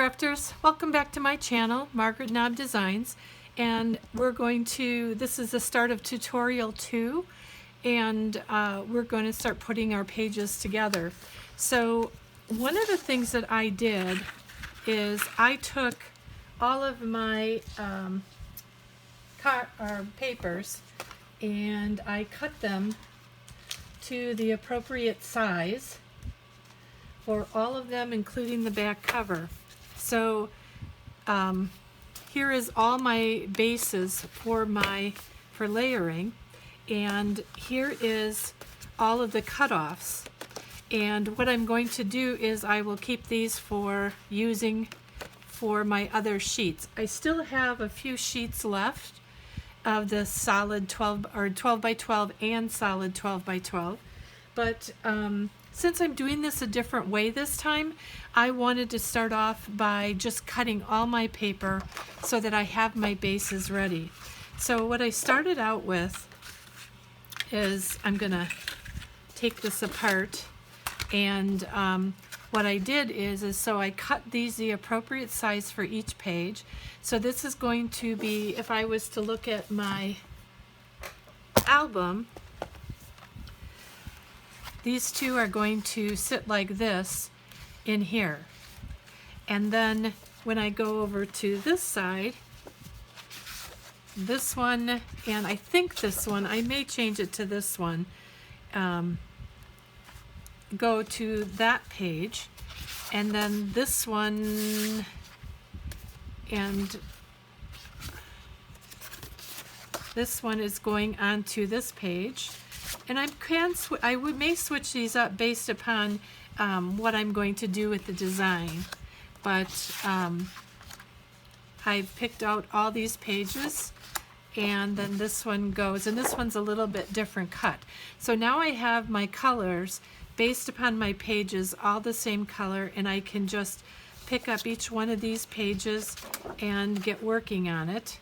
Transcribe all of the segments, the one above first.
crafters, welcome back to my channel, Margaret Knob Designs, and this is the start of tutorial 2, and we're going to start putting our pages together. So one of the things that I did is I took all of my papers and I cut them to the appropriate size for all of them, including the back cover. So here is all my bases for layering, and here is all of the cutoffs. And what I'm going to do is I will keep these for using for my other sheets. I still have a few sheets left of the solid 12 by 12 and solid 12 by 12, but since I'm doing this a different way this time, I wanted to start off by just cutting all my paper so that I have my bases ready. So what I started out with is I'm gonna take this apart, and what I did is so I cut these the appropriate size for each page. So this is going to be, if I was to look at my album, these two are going to sit like this in here. And then when I go over to this side, this one, and I think this one, I may change it to this one, go to that page, and then this one and this one is going onto this page. And I may switch these up based upon what I'm going to do with the design, but I've picked out all these pages, and then this one goes, and this one's a little bit different cut. So now I have my colors based upon my pages all the same color, and I can just pick up each one of these pages and get working on it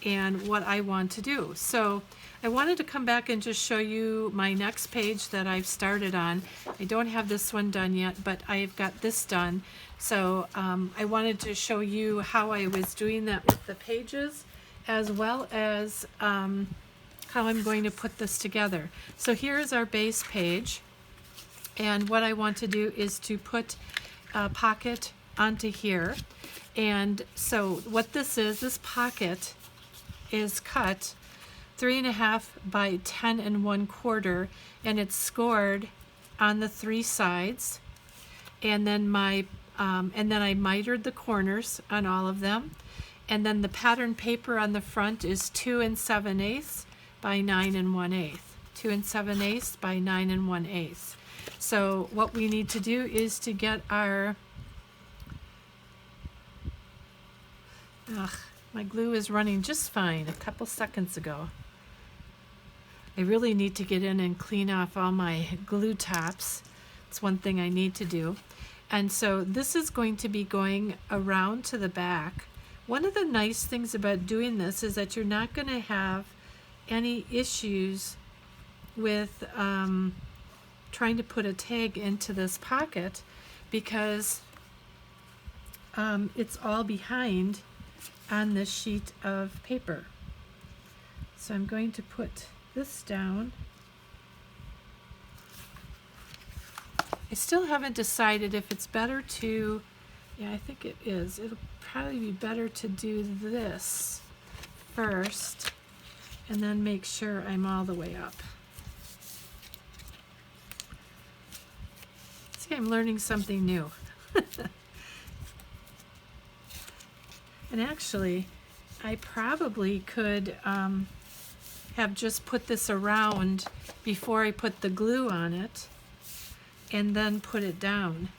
and what I want to do. So I wanted to come back and just show you my next page that I've started on. I don't have this one done yet, but I've got this done. So I wanted to show you how I was doing that with the pages, as well as how I'm going to put this together. So here is our base page, and what I want to do is to put a pocket onto here. And so what this pocket is cut 3.5 by 10 1/4, and it's scored on the 3 sides. And then I mitered the corners on all of them. And then the pattern paper on the front is 2 7/8 by 9 1/8. 2 7/8 by 9 1/8. So what we need to do is to get our my glue is running just fine a couple seconds ago. I really need to get in and clean off all my glue tops. It's one thing I need to do. And so this is going to be going around to the back. One of the nice things about doing this is that you're not going to have any issues with trying to put a tag into this pocket, because it's all behind on this sheet of paper. So I'm going to put this down. I still haven't decided if it's better to, yeah, I think it is. It'll probably be better to do this first and then make sure I'm all the way up. See, I'm learning something new. And actually, I probably could have just put this around before I put the glue on it and then put it down.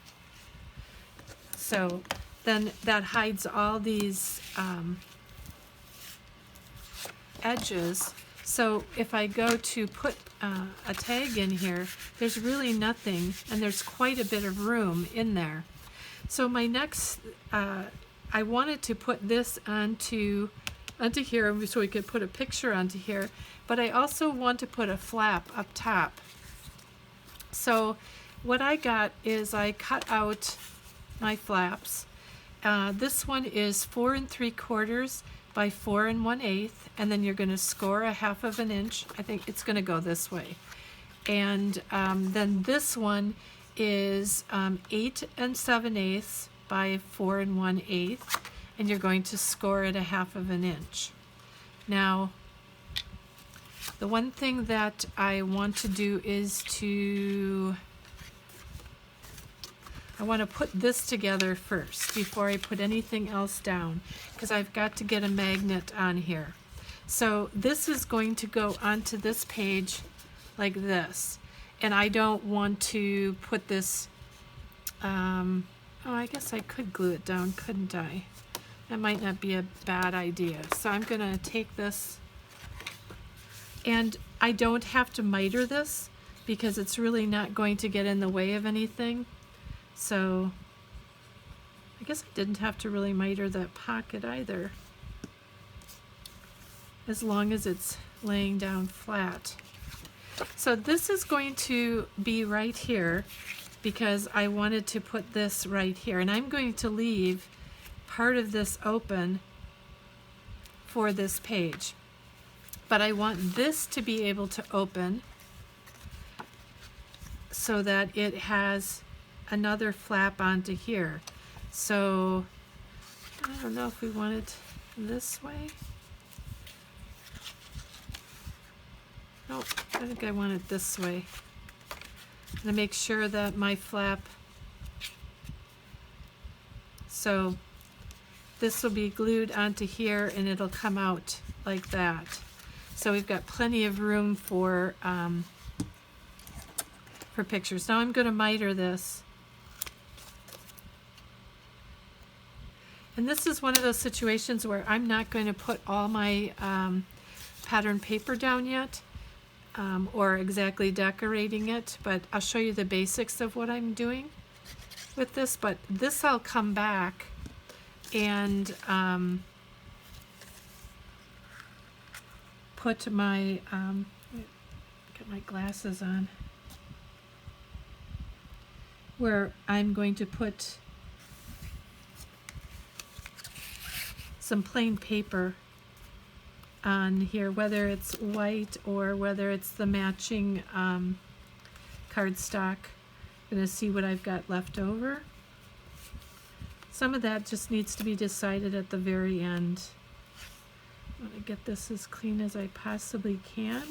So then that hides all these edges. So if I go to put a tag in here, there's really nothing, and there's quite a bit of room in there. So my next, I wanted to put this onto here so we could put a picture onto here, but I also want to put a flap up top. So what I got is I cut out my flaps, This one is 4 3/4 by 4 1/8, and then you're going to score a 1/2 of an inch. I think it's going to go this way. And then this one is 8 7/8 by 4 1/8, and you're going to score it a 1/2 of an inch. Now, the one thing that I want to do is I want to put this together first before I put anything else down, because I've got to get a magnet on here. So this is going to go onto this page like this, and I don't want to put this, oh, I guess I could glue it down, couldn't I? That might not be a bad idea. So I'm going to take this, and I don't have to miter this because it's really not going to get in the way of anything. So I guess I didn't have to really miter that pocket either, as long as it's laying down flat. So this is going to be right here because I wanted to put this right here, and I'm going to leave part of this open for this page, but I want this to be able to open so that it has another flap onto here. So I don't know if we want it this way. Nope, I think I want it this way. I'm gonna make sure that my flap, so this will be glued onto here and it'll come out like that. So we've got plenty of room for pictures. Now I'm going to miter this. And this is one of those situations where I'm not going to put all my pattern paper down yet, or exactly decorating it, but I'll show you the basics of what I'm doing with this. But this I'll come back and put my, get my glasses on, where I'm going to put some plain paper on here, whether it's white or whether it's the matching cardstock. I'm going to see what I've got left over. Some of that just needs to be decided at the very end. I want to get this as clean as I possibly can.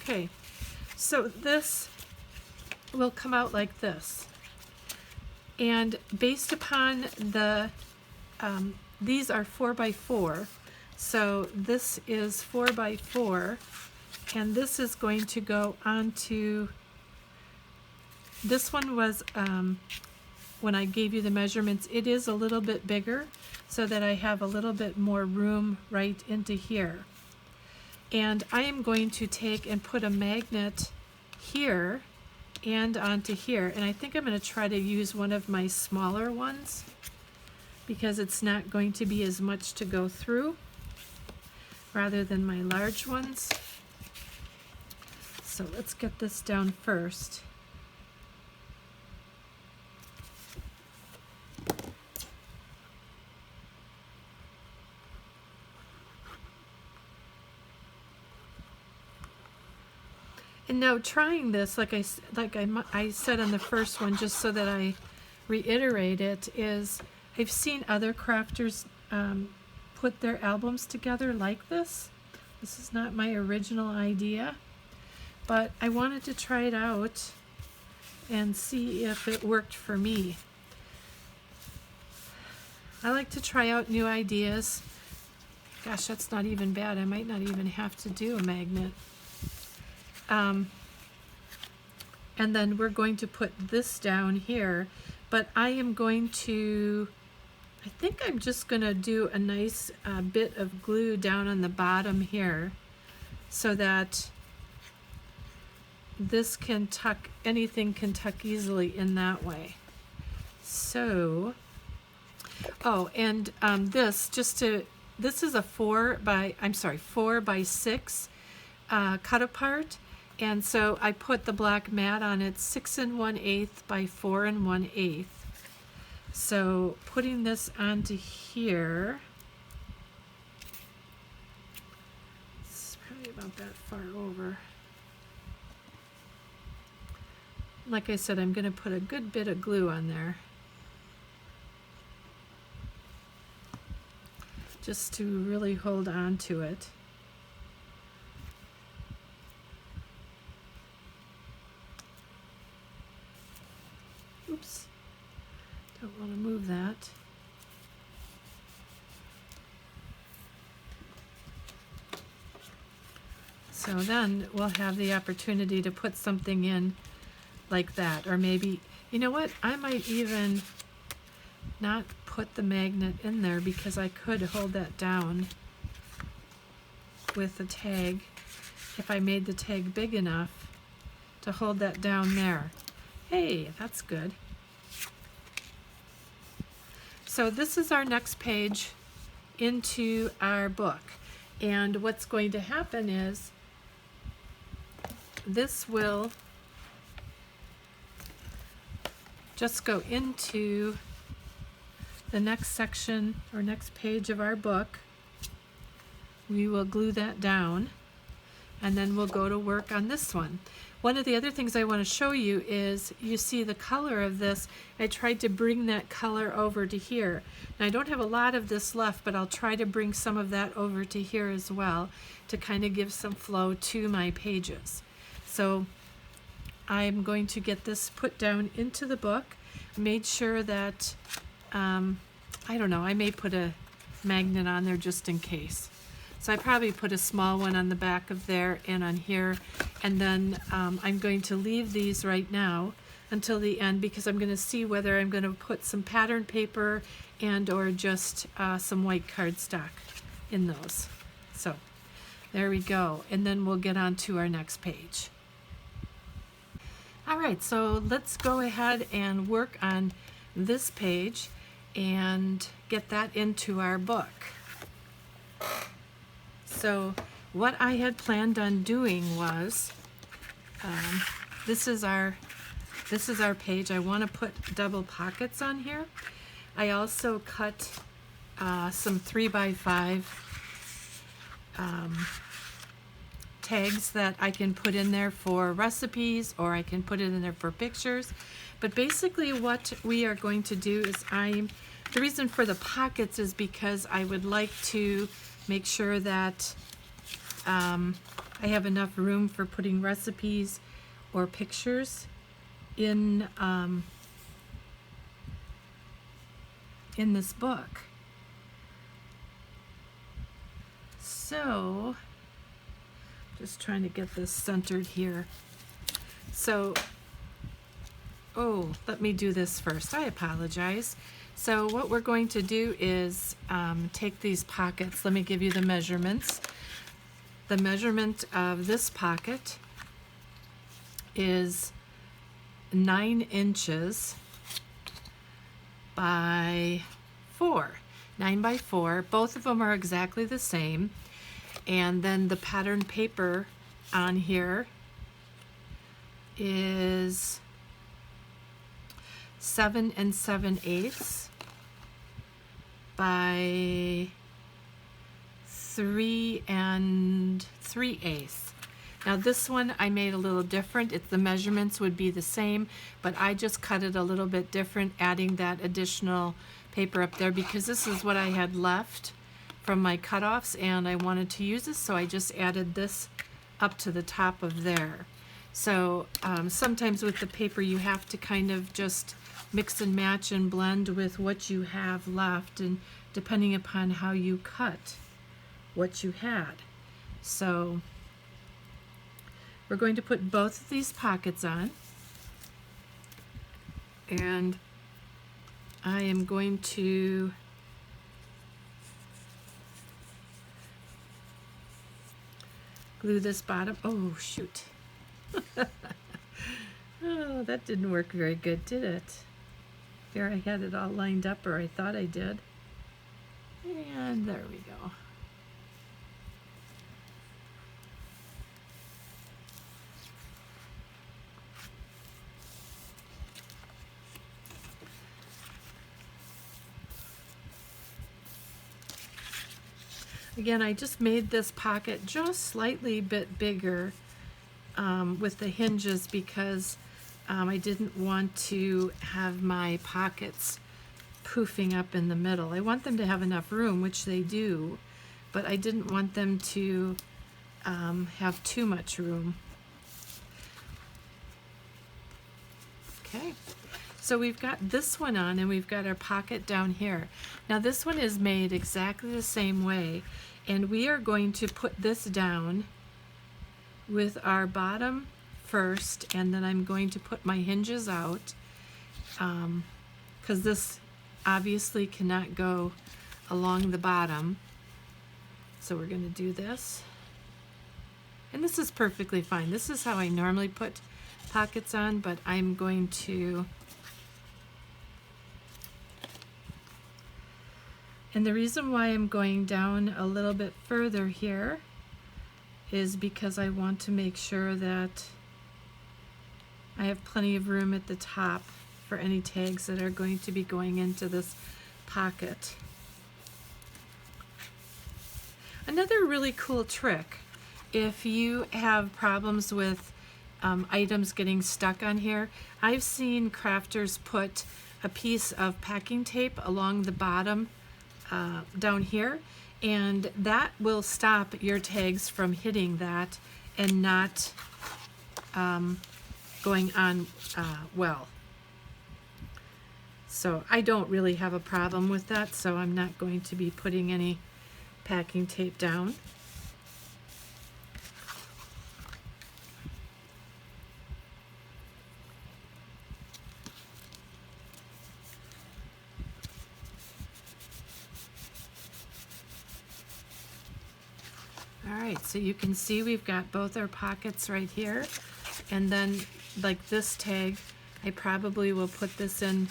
Okay, so this will come out like this. And based upon the, these are 4 by 4, so this is 4 by 4, and this is going to go onto, this one was, when I gave you the measurements, it is a little bit bigger, so that I have a little bit more room right into here. And I am going to take and put a magnet here and onto here, and I think I'm going to try to use one of my smaller ones because it's not going to be as much to go through rather than my large ones. So let's get this down first. And now trying this, like I said on the first one, just so that I reiterate it, is I've seen other crafters put their albums together like this. This is not my original idea, but I wanted to try it out and see if it worked for me. I like to try out new ideas. Gosh, that's not even bad. I might not even have to do a magnet. And then we're going to put this down here, but I am going to, I think I'm just going to do a nice bit of glue down on the bottom here so that this can tuck, anything can tuck easily in that way. So, oh, and this, just to, this is a 4 by 6 cut apart. And so I put the black mat on it 6 1/8 by 4 1/8. So putting this onto here, it's probably about that far over. Like I said, I'm going to put a good bit of glue on there, just to really hold on to it. Oops, don't want to move that. So then we'll have the opportunity to put something in like that, or maybe, you know what, I might even not put the magnet in there because I could hold that down with the tag if I made the tag big enough to hold that down there. Hey, that's good. So this is our next page into our book, and what's going to happen is this will just go into the next section or next page of our book. We will glue that down, and then we'll go to work on this one. One of the other things I want to show you is, you see the color of this. I tried to bring that color over to here. And I don't have a lot of this left, but I'll try to bring some of that over to here as well to kind of give some flow to my pages. So I'm going to get this put down into the book. Made sure that, I don't know, I may put a magnet on there just in case. So I probably put a small one on the back of there and on here, and then I'm going to leave these right now until the end, because I'm going to see whether I'm going to put some pattern paper and or just some white cardstock in those. So there we go, and then we'll get on to our next page. All right, so let's go ahead and work on this page and get that into our book. So what I had planned on doing was, this is our page. I want to put double pockets on here. I also cut some 3x5 tags that I can put in there for recipes, or I can put it in there for pictures. But basically what we are going to do is, the reason for the pockets is because I would like to make sure that I have enough room for putting recipes or pictures in this book. So just trying to get this centered here. So, let me do this first. I apologize. So what we're going to do is take these pockets. Let me give you the measurements. The measurement of this pocket is 9 inches by 4. 9 by 4. Both of them are exactly the same. And then the pattern paper on here is 7 7/8 by 3 3/8. Now this one I made a little different. The measurements would be the same, but I just cut it a little bit different, adding that additional paper up there because this is what I had left from my cutoffs and I wanted to use this, so I just added this up to the top of there. So sometimes with the paper you have to kind of just mix and match and blend with what you have left, and depending upon how you cut what you had. So we're going to put both of these pockets on, and I am going to glue this bottom. Oh shoot. Oh, that didn't work very good, did it? There, I had it all lined up, or I thought I did. And there we go. Again, I just made this pocket just slightly bit bigger with the hinges because I didn't want to have my pockets poofing up in the middle. I want them to have enough room, which they do, but I didn't want them to have too much room. Okay, so we've got this one on and we've got our pocket down here. Now this one is made exactly the same way, and we are going to put this down with our bottom first, and then I'm going to put my hinges out because this obviously cannot go along the bottom. So we're going to do this, and this is perfectly fine. This is how I normally put pockets on, but I'm going to, and the reason why I'm going down a little bit further here is because I want to make sure that I have plenty of room at the top for any tags that are going to be going into this pocket. Another really cool trick, if you have problems with items getting stuck on here, I've seen crafters put a piece of packing tape along the bottom down here, and that will stop your tags from hitting that and not going on well. So I don't really have a problem with that, so I'm not going to be putting any packing tape down. Alright, so you can see we've got both our pockets right here, and then like this tag, I probably will put this in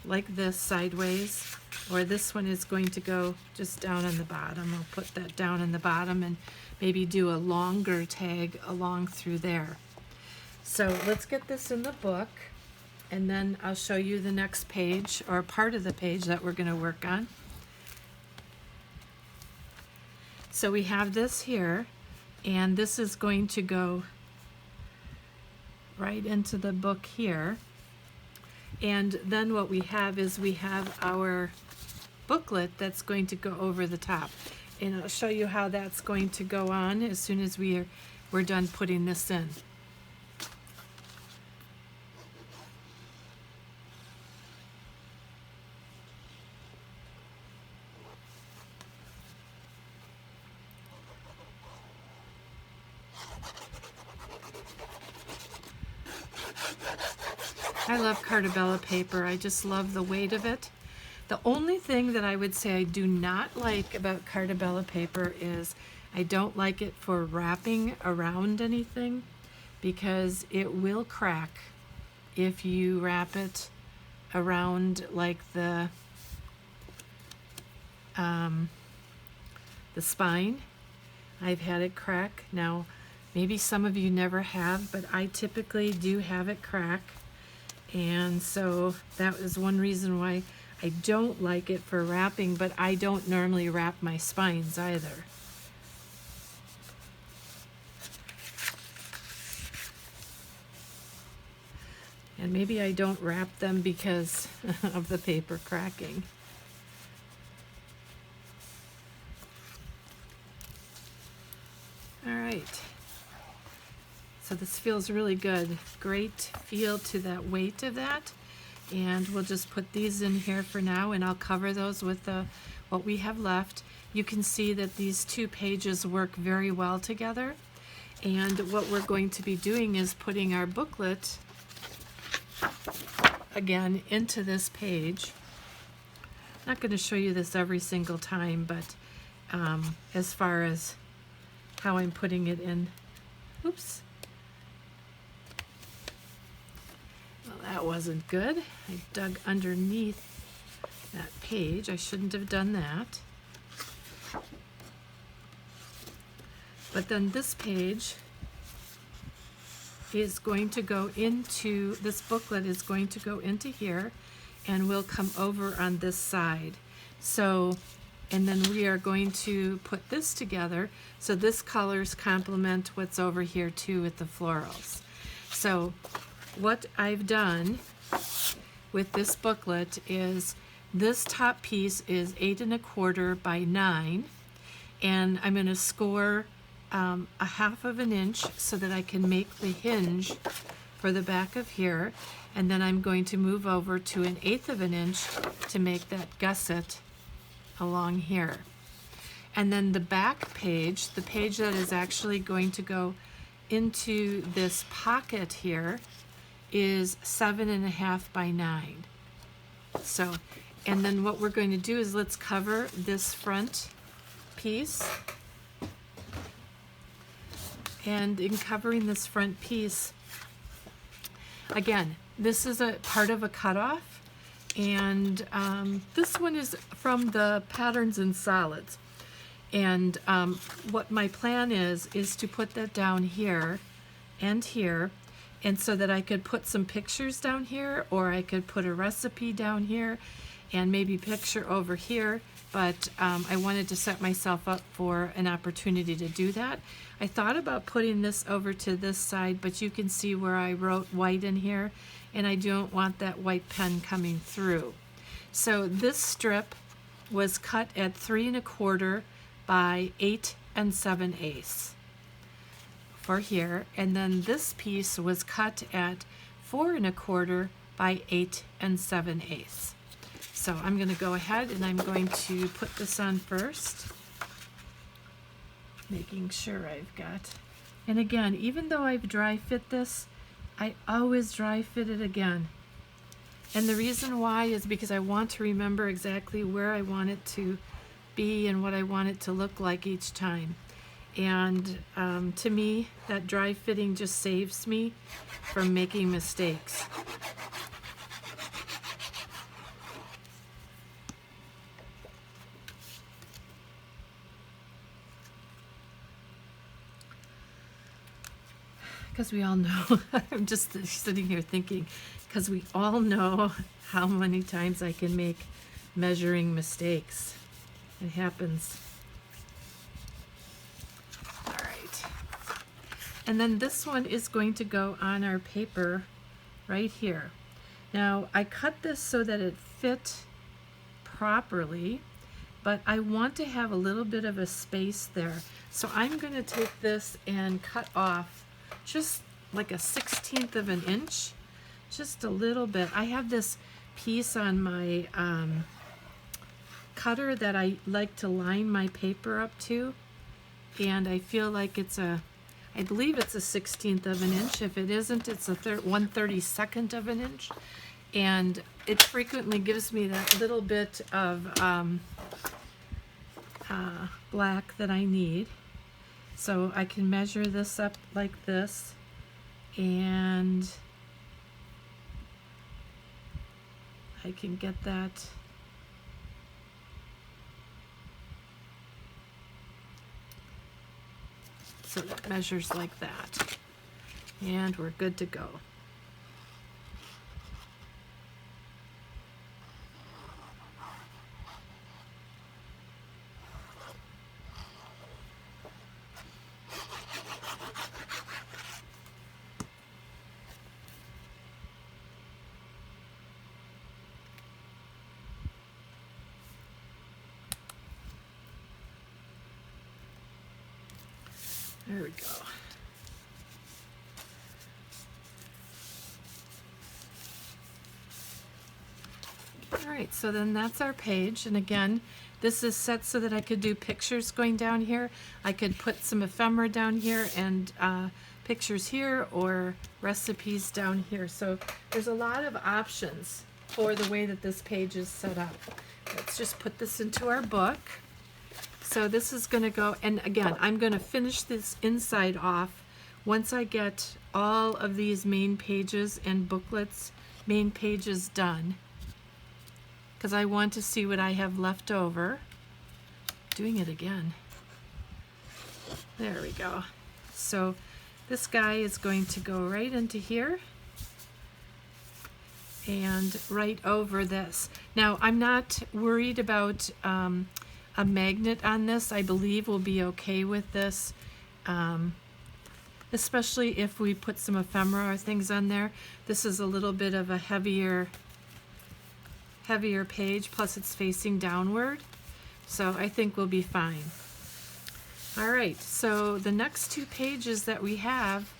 like this sideways, or this one is going to go just down on the bottom. I'll put that down in the bottom and maybe do a longer tag along through there. So let's get this in the book, and then I'll show you the next page, or part of the page that we're going to work on. So we have this here, and this is going to go right into the book here. And then what we have is we have our booklet that's going to go over the top. And I'll show you how that's going to go on as soon as we're done putting this in. I love Carta paper. I just love the weight of it. The only thing that I would say I do not like about Carta paper is I don't like it for wrapping around anything, because it will crack if you wrap it around like the spine. I've had it crack. Now, maybe some of you never have, but I typically do have it crack. And so that is one reason why I don't like it for wrapping, but I don't normally wrap my spines either. And maybe I don't wrap them because of the paper cracking. All right. So this feels really good. Great feel to that weight of that. And we'll just put these in here for now, and I'll cover those with what we have left. You can see that these two pages work very well together. And what we're going to be doing is putting our booklet again into this page. I'm not going to show you this every single time, but as far as how I'm putting it in. Oops. That wasn't good. I dug underneath that page. I shouldn't have done that. But then this page is going to go into, this booklet is going to go into here, and will come over on this side. So And then we are going to put this together so this colors complement what's over here too with the florals. So what I've done with this booklet is this top piece is 8 1/4 by 9, and I'm going to score a 1/2 inch so that I can make the hinge for the back of here, and then I'm going to move over to 1/8 inch to make that gusset along here. And then the back page, the page that is actually going to go into this pocket here, is 7 1/2 by 9. So, and then what we're going to do is let's cover this front piece. And in covering this front piece, again, this is a part of a cutoff, and this one is from the Patterns and Solids. And what my plan is to put that down here and here, and so that I could put some pictures down here, or I could put a recipe down here and maybe picture over here, but I wanted to set myself up for an opportunity to do that. I thought about putting this over to this side, but you can see where I wrote white in here, and I don't want that white pen coming through. So this strip was cut at 3 1/4 by 8 7/8 for here, and then this piece was cut at 4 1/4 by 8 7/8. So I'm going to go ahead and I'm going to put this on first, making sure I've got, and again, even though I've dry fit this, I always dry fit it again. And the reason why is because I want to remember exactly where I want it to be and what I want it to look like each time. And to me, that dry fitting just saves me from making mistakes. Because we all know, I'm just sitting here thinking, because we all know how many times I can make measuring mistakes. It happens. All right. And then this one is going to go on our paper right here. Now, I cut this so that it fit properly, but I want to have a little bit of a space there. So I'm going to take this and cut off just like a 1/16 of an inch, just a little bit. I have this piece on my cutter that I like to line my paper up to, and I feel like it's a, I believe it's a 1/16 of an inch. If it isn't, it's a 1/32 of an inch, and it frequently gives me that little bit of black that I need. So I can measure this up like this, and I can get that so that measures like that, and we're good to go. There we go. All right, so then that's our page, and again, this is set so that I could do pictures going down here. I could put some ephemera down here and pictures here, or recipes down here. So there's a lot of options for the way that this page is set up. Let's just put this into our book. So this is going to go, and again, I'm going to finish this inside off once I get all of these main pages and booklets, main pages done, because I want to see what I have left over. Doing it again. There we go. So this guy is going to go right into here and right over this. Now, I'm not worried about a magnet on this, I believe will be okay with this, especially if we put some ephemera or things on there. This is a little bit of a heavier page, plus it's facing downward, so I think we'll be fine. All right, so the next two pages that we have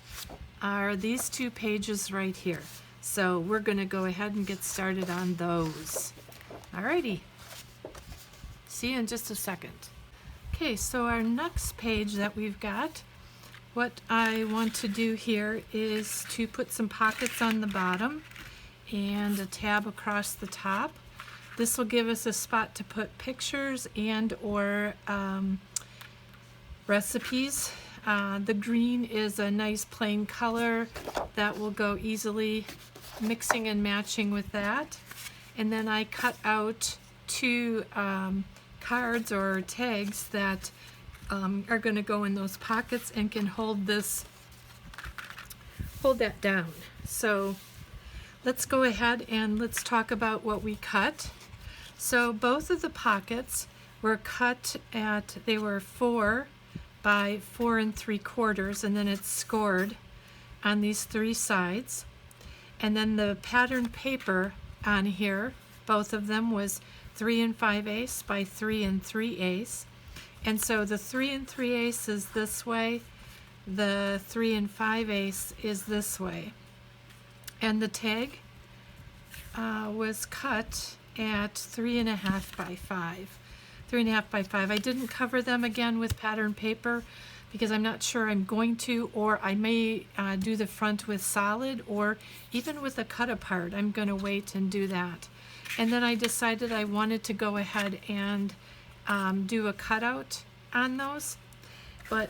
are these two pages right here. So we're going to go ahead and get started on those. Alrighty, see you in just a second. Okay, so our next page that we've got, what I want to do here is to put some pockets on the bottom and a tab across the top. This will give us a spot to put pictures and or recipes. The green is a nice plain color that will go easily mixing and matching with that. And then I cut out two cards or tags that are going to go in those pockets and can hold that down. So let's go ahead and let's talk about what we cut. So both of the pockets were cut at, they were 4 by 4 3/4, and then it's scored on these 3 sides. And then the pattern paper on here, both of them was 3 5/8 by 3 3/8. And so the 3 3/8 is this way, the 3 5/8 is this way. And the tag was cut at 3 1/2 by 5. 3 1/2 by 5. I didn't cover them again with pattern paper because I'm not sure I'm going to, or I may do the front with solid, or even with a cut apart. I'm going to wait and do that. And then I decided I wanted to go ahead and do a cutout on those. But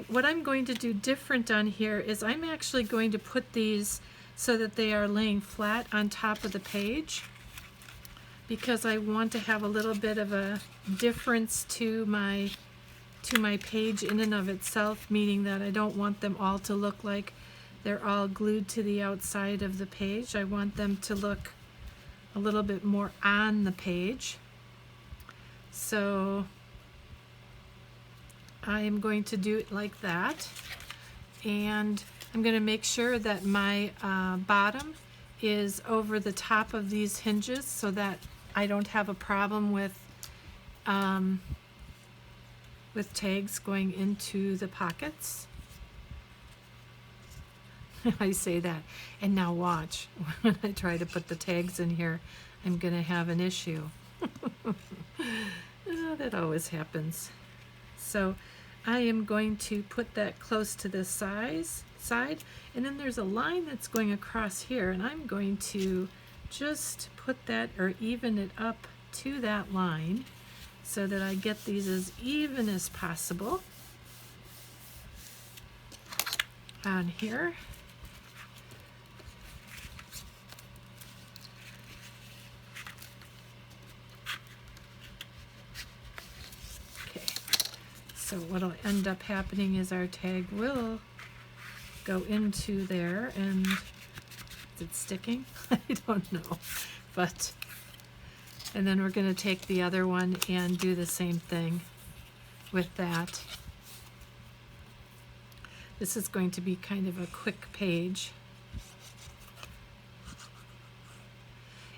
what I'm going to do different on here is I'm actually going to put these so that they are laying flat on top of the page, because I want to have a little bit of a difference to my page in and of itself, meaning that I don't want them all to look like they're all glued to the outside of the page. I want them to look a little bit more on the page. So I am going to do it like that, and I'm going to make sure that my bottom is over the top of these hinges so that I don't have a problem with tags going into the pockets. I say that, and now watch, when I try to put the tags in here, I'm going to have an issue. That always happens. So I am going to put that close to this side, and then there's a line that's going across here, and I'm going to just put that or even it up to that line so that I get these as even as possible on here. Okay, so what'll end up happening is our tag will go into there, and is it sticking? I don't know, but and then we're going to take the other one and do the same thing with that. This is going to be kind of a quick page.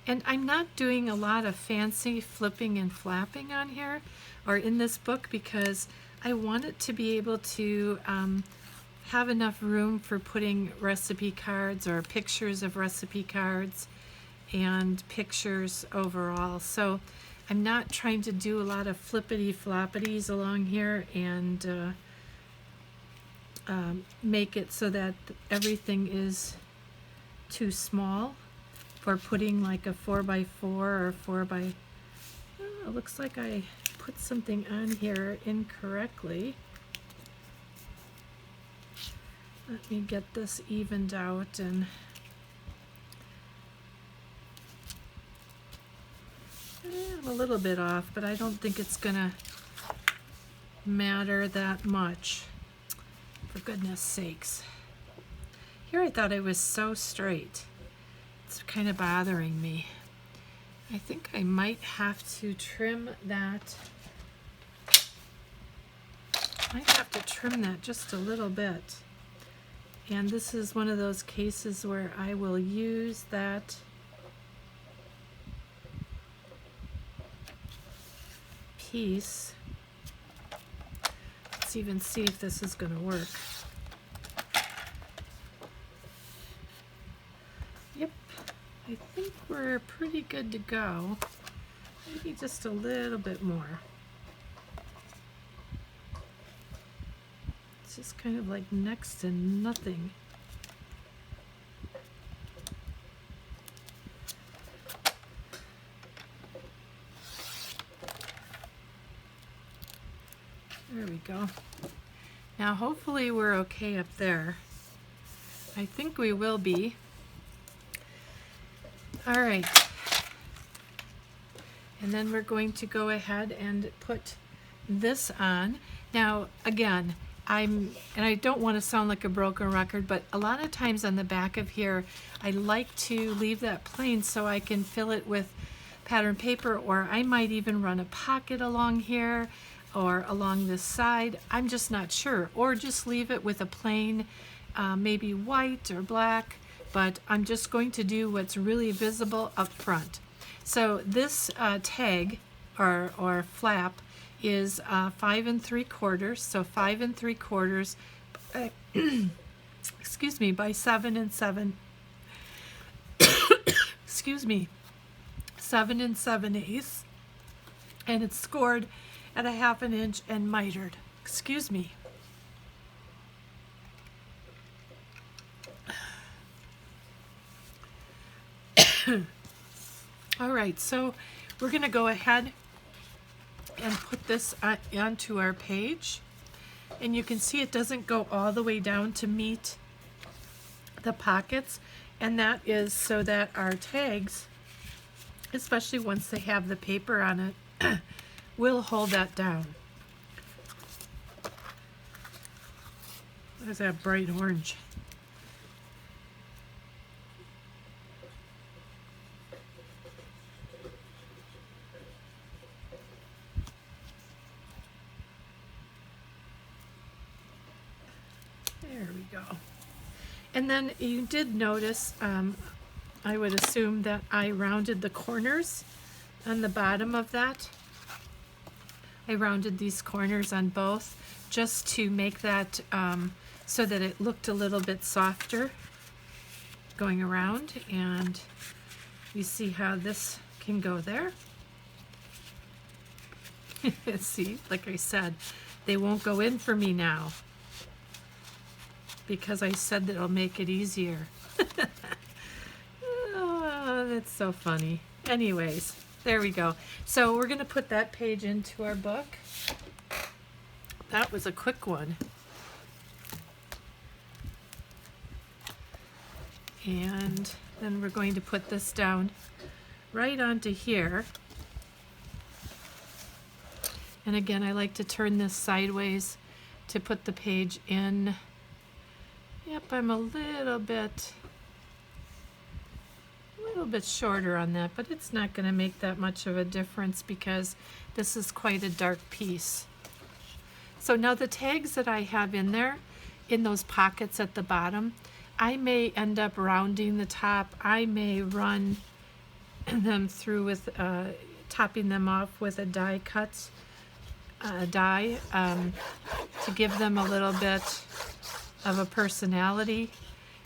And I'm not doing a lot of fancy flipping and flapping on here or in this book because I want it to be able to have enough room for putting recipe cards or pictures of recipe cards and pictures overall. So I'm not trying to do a lot of flippity floppities along here and make it so that everything is too small for putting like a 4x4 or 4x. Oh, it looks like I put something on here incorrectly. Let me get this evened out, and I'm a little bit off, but I don't think it's gonna matter that much, for goodness sakes. Here I thought I was so straight. It's kind of bothering me. I think I might have to trim that I have to trim that just a little bit. And this is one of those cases where I will use that piece. Let's even see if this is going to work. Yep, I think we're pretty good to go. Maybe just a little bit more. It's just kind of like next to nothing. There we go. Now hopefully we're okay up there. I think we will be. All right. And then we're going to go ahead and put this on. Now again, and I don't want to sound like a broken record, but a lot of times on the back of here, I like to leave that plain so I can fill it with pattern paper, or I might even run a pocket along here or along this side. I'm just not sure. Or just leave it with a plain, maybe white or black, but I'm just going to do what's really visible up front. So this tag or flap is 5 3/4, so 5 3/4, excuse me, by 7 7, excuse me, 7 7/8, and it's scored at 1/2 inch and mitered. Excuse me. All right, so we're going to go ahead and put this onto our page, and you can see it doesn't go all the way down to meet the pockets, and that is so that our tags, especially once they have the paper on it, will hold that down. There's that bright orange. There we go. And then you did notice, I would assume that I rounded the corners on the bottom of that. I rounded these corners on both just to make that so that it looked a little bit softer going around, and you see how this can go there. See, like I said, they won't go in for me now because I said that it'll make it easier. Oh, that's so funny. Anyways, there we go. So we're going to put that page into our book. That was a quick one. And then we're going to put this down right onto here. And again, I like to turn this sideways to put the page in. Yep, I'm a little bit shorter on that, but it's not going to make that much of a difference because this is quite a dark piece. So now the tags that I have in there, in those pockets at the bottom, I may end up rounding the top. I may run them through with, topping them off with a die cut, to give them a little bit of a personality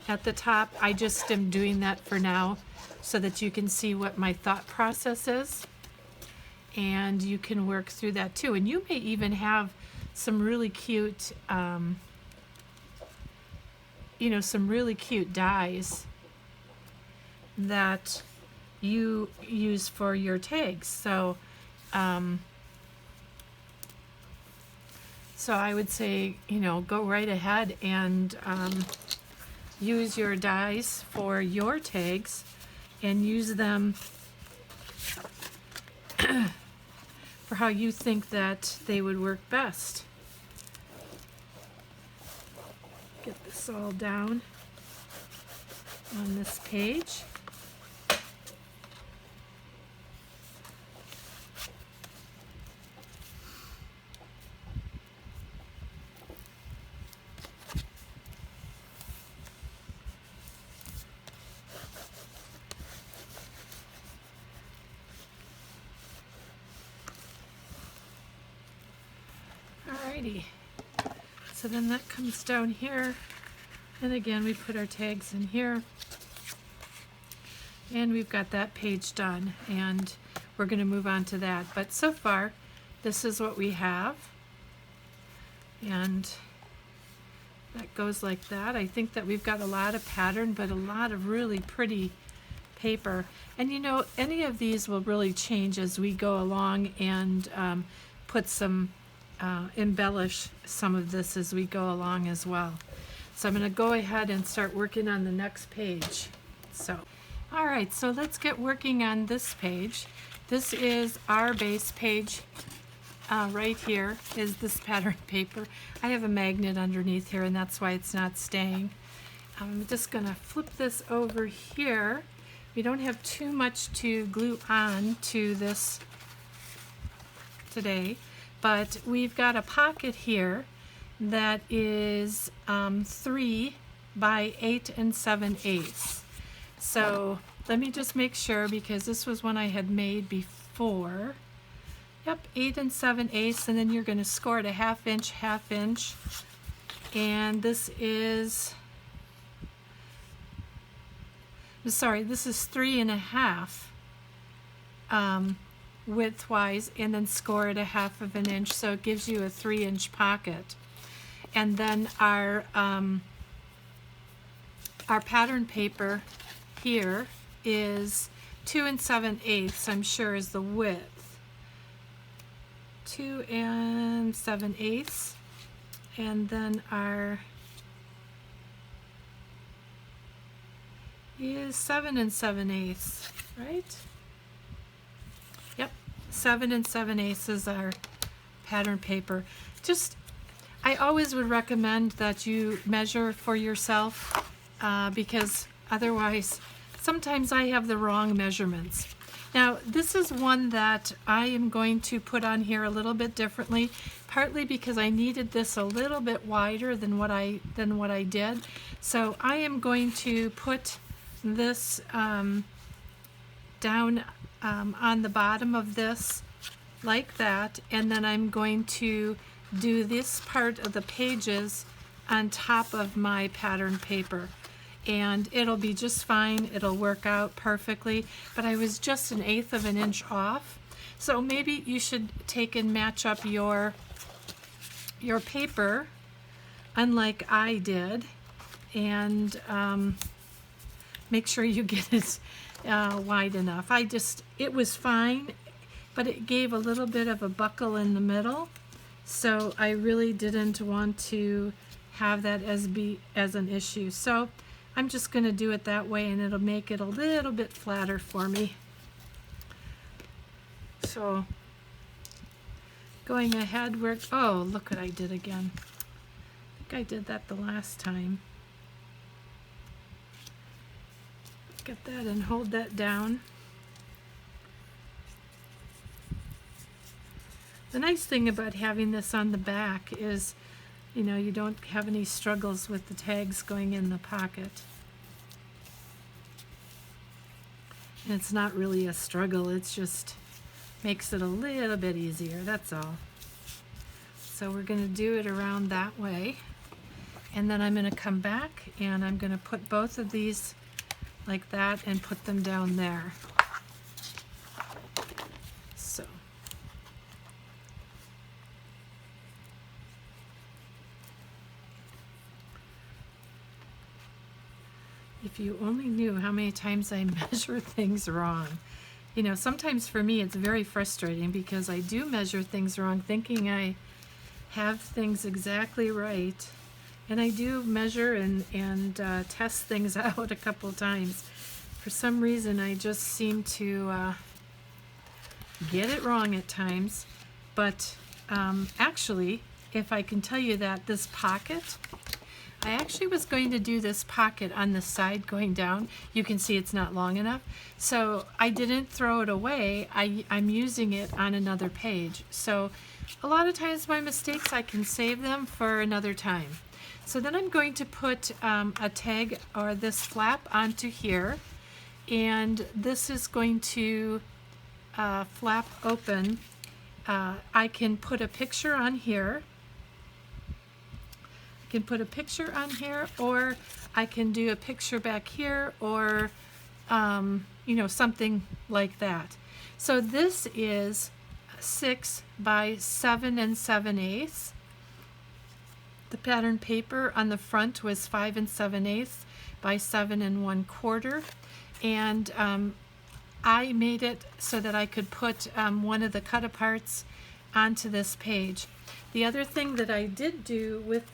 at the top. I just am doing that for now so that you can see what my thought process is, and you can work through that too. And you may even have some really cute, some really cute dies that you use for your tags. So, so I would say, go right ahead and use your dies for your tags and use them for how you think that they would work best. Get this all down on this page. Alrighty, so then that comes down here, and again we put our tags in here, and we've got that page done, and we're going to move on to that. But so far this is what we have, and that goes like that. I think that we've got a lot of pattern, but a lot of really pretty paper. And you know, any of these will really change as we go along, and put some embellish some of this as we go along as well. So I'm going to go ahead and start working on the next page. So all right, so let's get working on this page. This is our base page. Right here is this pattern paper. I have a magnet underneath here, and that's why it's not staying. I'm just going to flip this over here. We don't have too much to glue on to this today, but we've got a pocket here that is 3 by 8 7/8. So let me just make sure, because this was one I had made before. Yep, 8 7/8, and then you're going to score it a half inch, and this is, sorry, this is 3.5 widthwise, and then score it a half of an inch, so it gives you a 3-inch pocket. And then our pattern paper here is 2 7/8, I'm sure is the width. 2 7/8, and then our is 7 7/8, right? Yep, 7 7/8 is our pattern paper. Just, I always would recommend that you measure for yourself, because otherwise sometimes I have the wrong measurements. Now this is one that I am going to put on here a little bit differently, partly because I needed this a little bit wider than what I did. So I am going to put this down on the bottom of this like that, and then I'm going to do this part of the pages on top of my pattern paper, and it'll be just fine. It'll work out perfectly, but I was just 1/8 of an inch off. So maybe you should take and match up your paper, unlike I did, and make sure you get it wide enough. It was fine, but it gave a little bit of a buckle in the middle, so I really didn't want to have that as an issue. So I'm just going to do it that way, and it'll make it a little bit flatter for me. So going ahead, oh, look what I did again. I think I did that the last time. Get that and hold that down. The nice thing about having this on the back is, you know, you don't have any struggles with the tags going in the pocket. And it's not really a struggle, it's just makes it a little bit easier, that's all. So we're going to do it around that way. And then I'm going to come back and I'm going to put both of these like that and put them down there. So. If you only knew how many times I measure things wrong. You know, sometimes for me it's very frustrating because I do measure things wrong, thinking I have things exactly right. And I do measure and test things out a couple times. For some reason I just seem to get it wrong at times. But actually, if I can tell you that this pocket, I actually was going to do this pocket on the side going down. You can see it's not long enough. So I didn't throw it away. I'm using it on another page. So a lot of times my mistakes, I can save them for another time. So then I'm going to put a tag or this flap onto here. And this is going to flap open. I can put a picture on here can put a picture on here, or I can do a picture back here, or you know, something like that. So this is 6 by 7 7/8. The pattern paper on the front was 5 7/8 by 7 1/4, and I made it so that I could put one of the cut aparts onto this page. The other thing that I did do with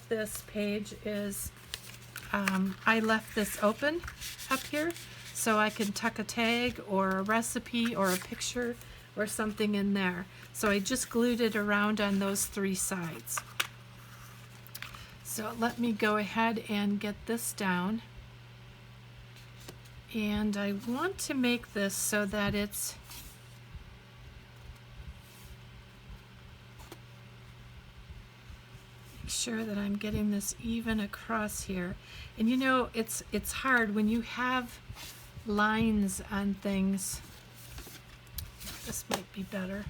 this page is I left this open up here so I can tuck a tag or a recipe or a picture or something in there. So I just glued it around on those 3 sides. So let me go ahead and get this down. And I want to make this so that it's make sure that I'm getting this even across here. And you know, it's hard when you have lines on things. This might be better.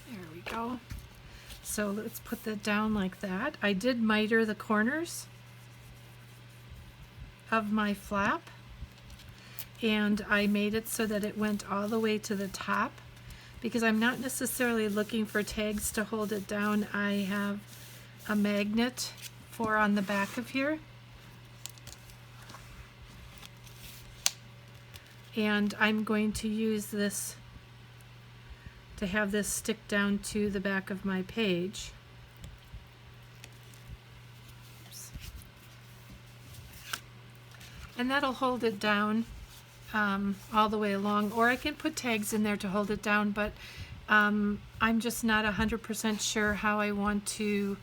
There we go. So let's put that down like that. I did miter the corners of my flap, and I made it so that it went all the way to the top, because I'm not necessarily looking for tags to hold it down. I have a magnet for on the back of here, and I'm going to use this to have this stick down to the back of my page. Oops. And that'll hold it down all the way along, or I can put tags in there to hold it down, but I'm just not 100% sure how I want to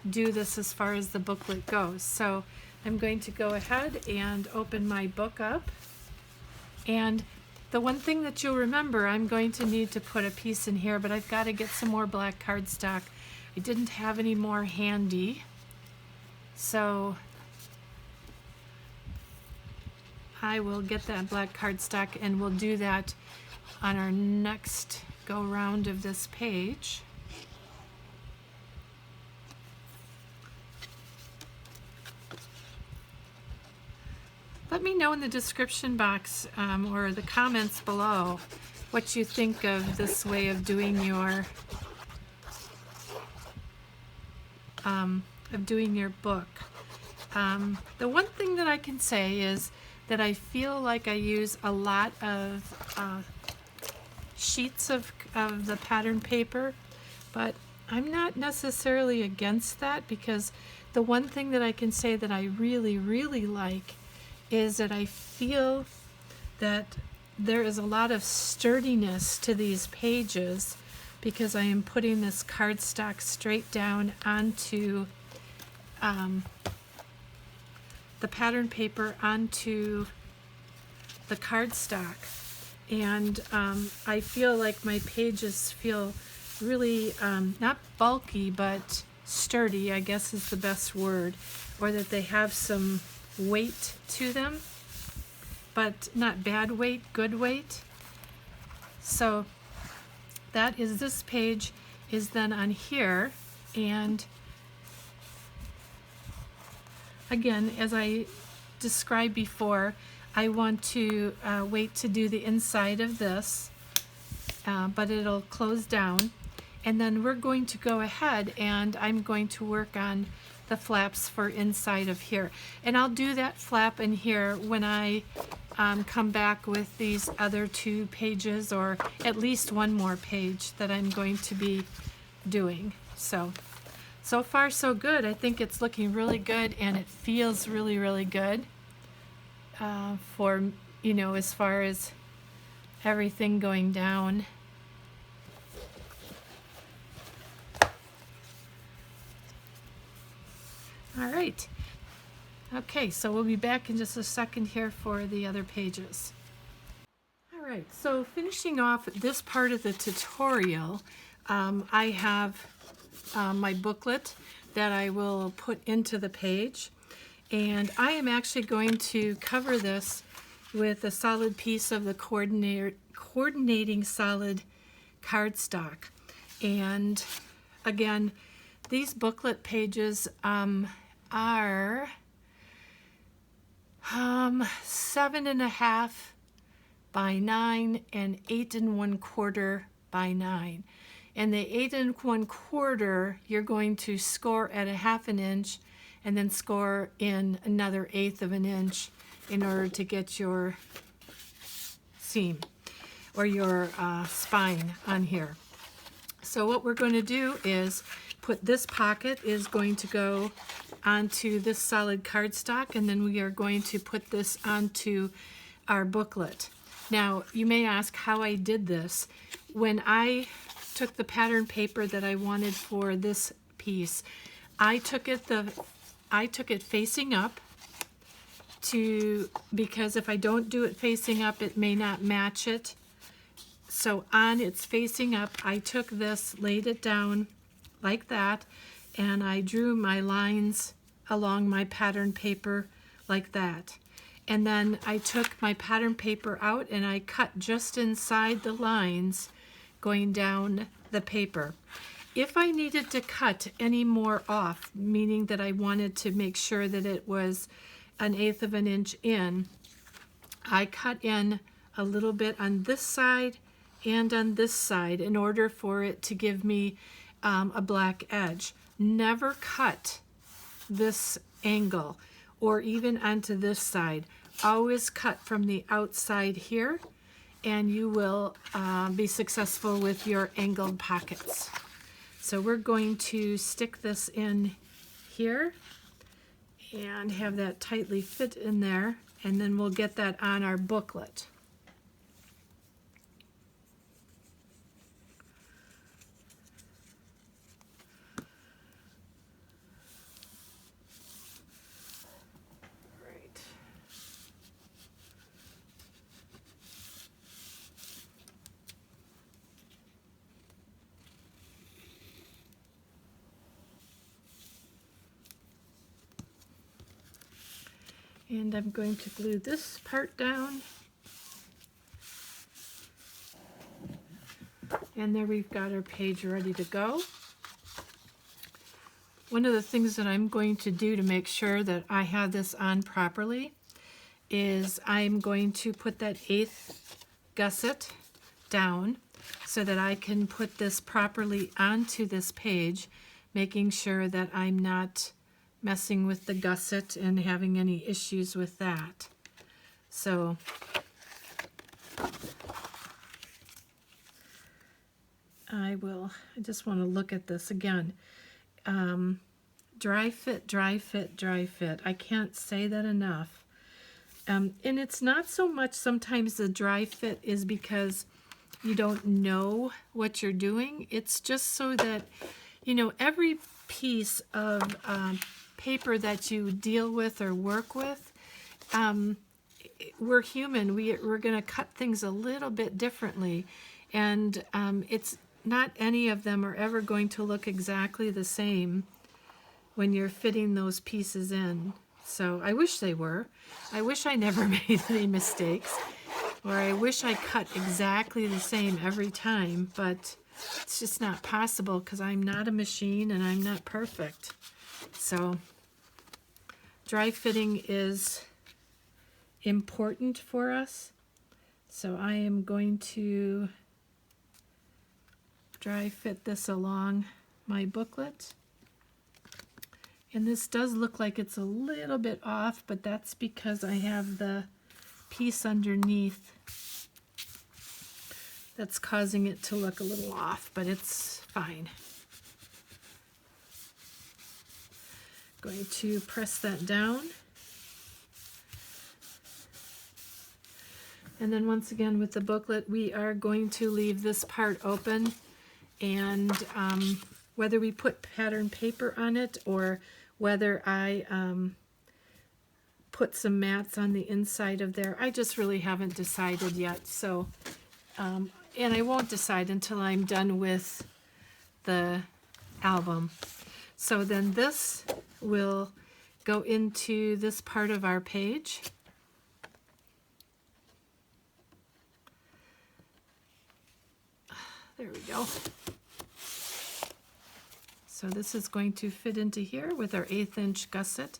do this as far as the booklet goes. So I'm going to go ahead and open my book up, and the one thing that you'll remember, I'm going to need to put a piece in here, but I've got to get some more black cardstock. I didn't have any more handy, so I will get that black cardstock, and we'll do that on our next go round of this page. Let me know in the description box or the comments below what you think of this way of doing your book. The one thing that I can say is that I feel like I use a lot of sheets of the pattern paper, but I'm not necessarily against that, because the one thing that I can say that I really, really like is that I feel that there is a lot of sturdiness to these pages, because I am putting this cardstock straight down onto the pattern paper onto the cardstock, and I feel like my pages feel really not bulky but sturdy, I guess is the best word, or that they have some weight to them, but not bad weight, good weight. So that is, this page is then on here, and again, as I described before, I want to wait to do the inside of this, but it'll close down, and then we're going to go ahead and I'm going to work on the flaps for inside of here, and I'll do that flap in here when I come back with these other 2 pages, or at least one more page that I'm going to be doing. So far so good. I think it's looking really good, and it feels really, really good for, you know, as far as everything going down. All right. Okay, so we'll be back in just a second here for the other pages. All right, so finishing off this part of the tutorial, I have my booklet that I will put into the page, and I am actually going to cover this with a solid piece of the coordinating solid cardstock. And again, these booklet pages are 7.5 by 9 and 8 1/4 by 9. And the 8 1/4 you're going to score at 1/2 inch and then score in another 1/8 of an inch in order to get your seam or your spine on here. So what we're going to do is put this pocket is going to go onto this solid cardstock, and then we are going to put this onto our booklet. Now you may ask how I did this. When I took the pattern paper that I wanted for this piece, I took it facing up because if I don't do it facing up, it may not match it. So on its facing up, I took this, laid it down like that, and I drew my lines along my pattern paper like that. And then I took my pattern paper out and I cut just inside the lines going down the paper. If I needed to cut any more off, meaning that I wanted to make sure that it was 1/8 of an inch in, I cut in a little bit on this side and on this side in order for it to give me a black edge. Never cut this angle or even onto this side. Always cut from the outside here, and you will be successful with your angled pockets. So we're going to stick this in here and have that tightly fit in there, and then we'll get that on our booklet. And I'm going to glue this part down. And there we've got our page ready to go. One of the things that I'm going to do to make sure that I have this on properly is I'm going to put that 1/8 gusset down so that I can put this properly onto this page, making sure that I'm not messing with the gusset and having any issues with that. So I just want to look at this again. Dry fit, dry fit, dry fit. I can't say that enough. And it's not so much sometimes the dry fit is because you don't know what you're doing. It's just so that, you know, every piece of paper that you deal with or work with, we're human. We're going to cut things a little bit differently, and it's not any of them are ever going to look exactly the same when you're fitting those pieces in. So I wish they were. I wish I never made any mistakes, or I wish I cut exactly the same every time, but it's just not possible because I'm not a machine and I'm not perfect. So dry fitting is important for us. So I am going to dry fit this along my booklet. And this does look like it's a little bit off, but that's because I have the piece underneath that's causing it to look a little off, but it's fine. Going to press that down. And then once again with the booklet, we are going to leave this part open, and whether we put pattern paper on it or whether I put some mats on the inside of there, I just really haven't decided yet. So, and I won't decide until I'm done with the album. So then this will go into this part of our page. There we go. So this is going to fit into here with our 1/8 inch gusset.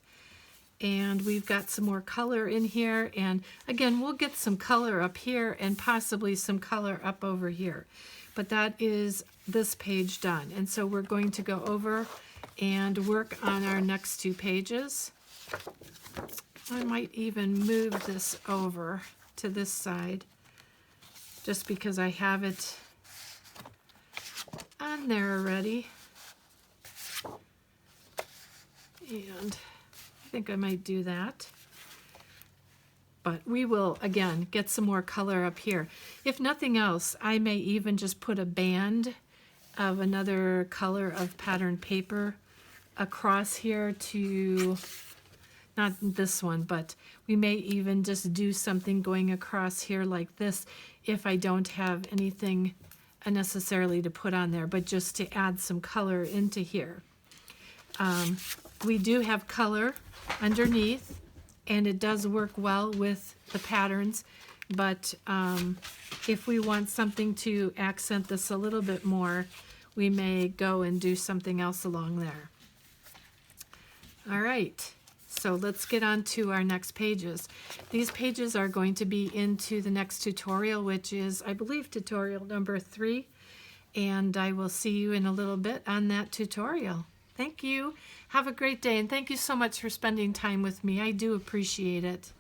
And we've got some more color in here, and again, we'll get some color up here and possibly some color up over here. But that is this page done. And so we're going to go over and work on our next 2 pages. I might even move this over to this side just because I have it on there already. And I think I might do that. But we will, again, get some more color up here. If nothing else, I may even just put a band of another color of pattern paper across here to, not this one, but we may even just do something going across here like this if I don't have anything necessarily to put on there, but just to add some color into here. We do have color underneath, and it does work well with the patterns, but if we want something to accent this a little bit more, we may go and do something else along there. All right, so let's get on to our next pages. These pages are going to be into the next tutorial, which is, I believe, tutorial number 3, and I will see you in a little bit on that tutorial. Thank you. Have a great day, and thank you so much for spending time with me. I do appreciate it.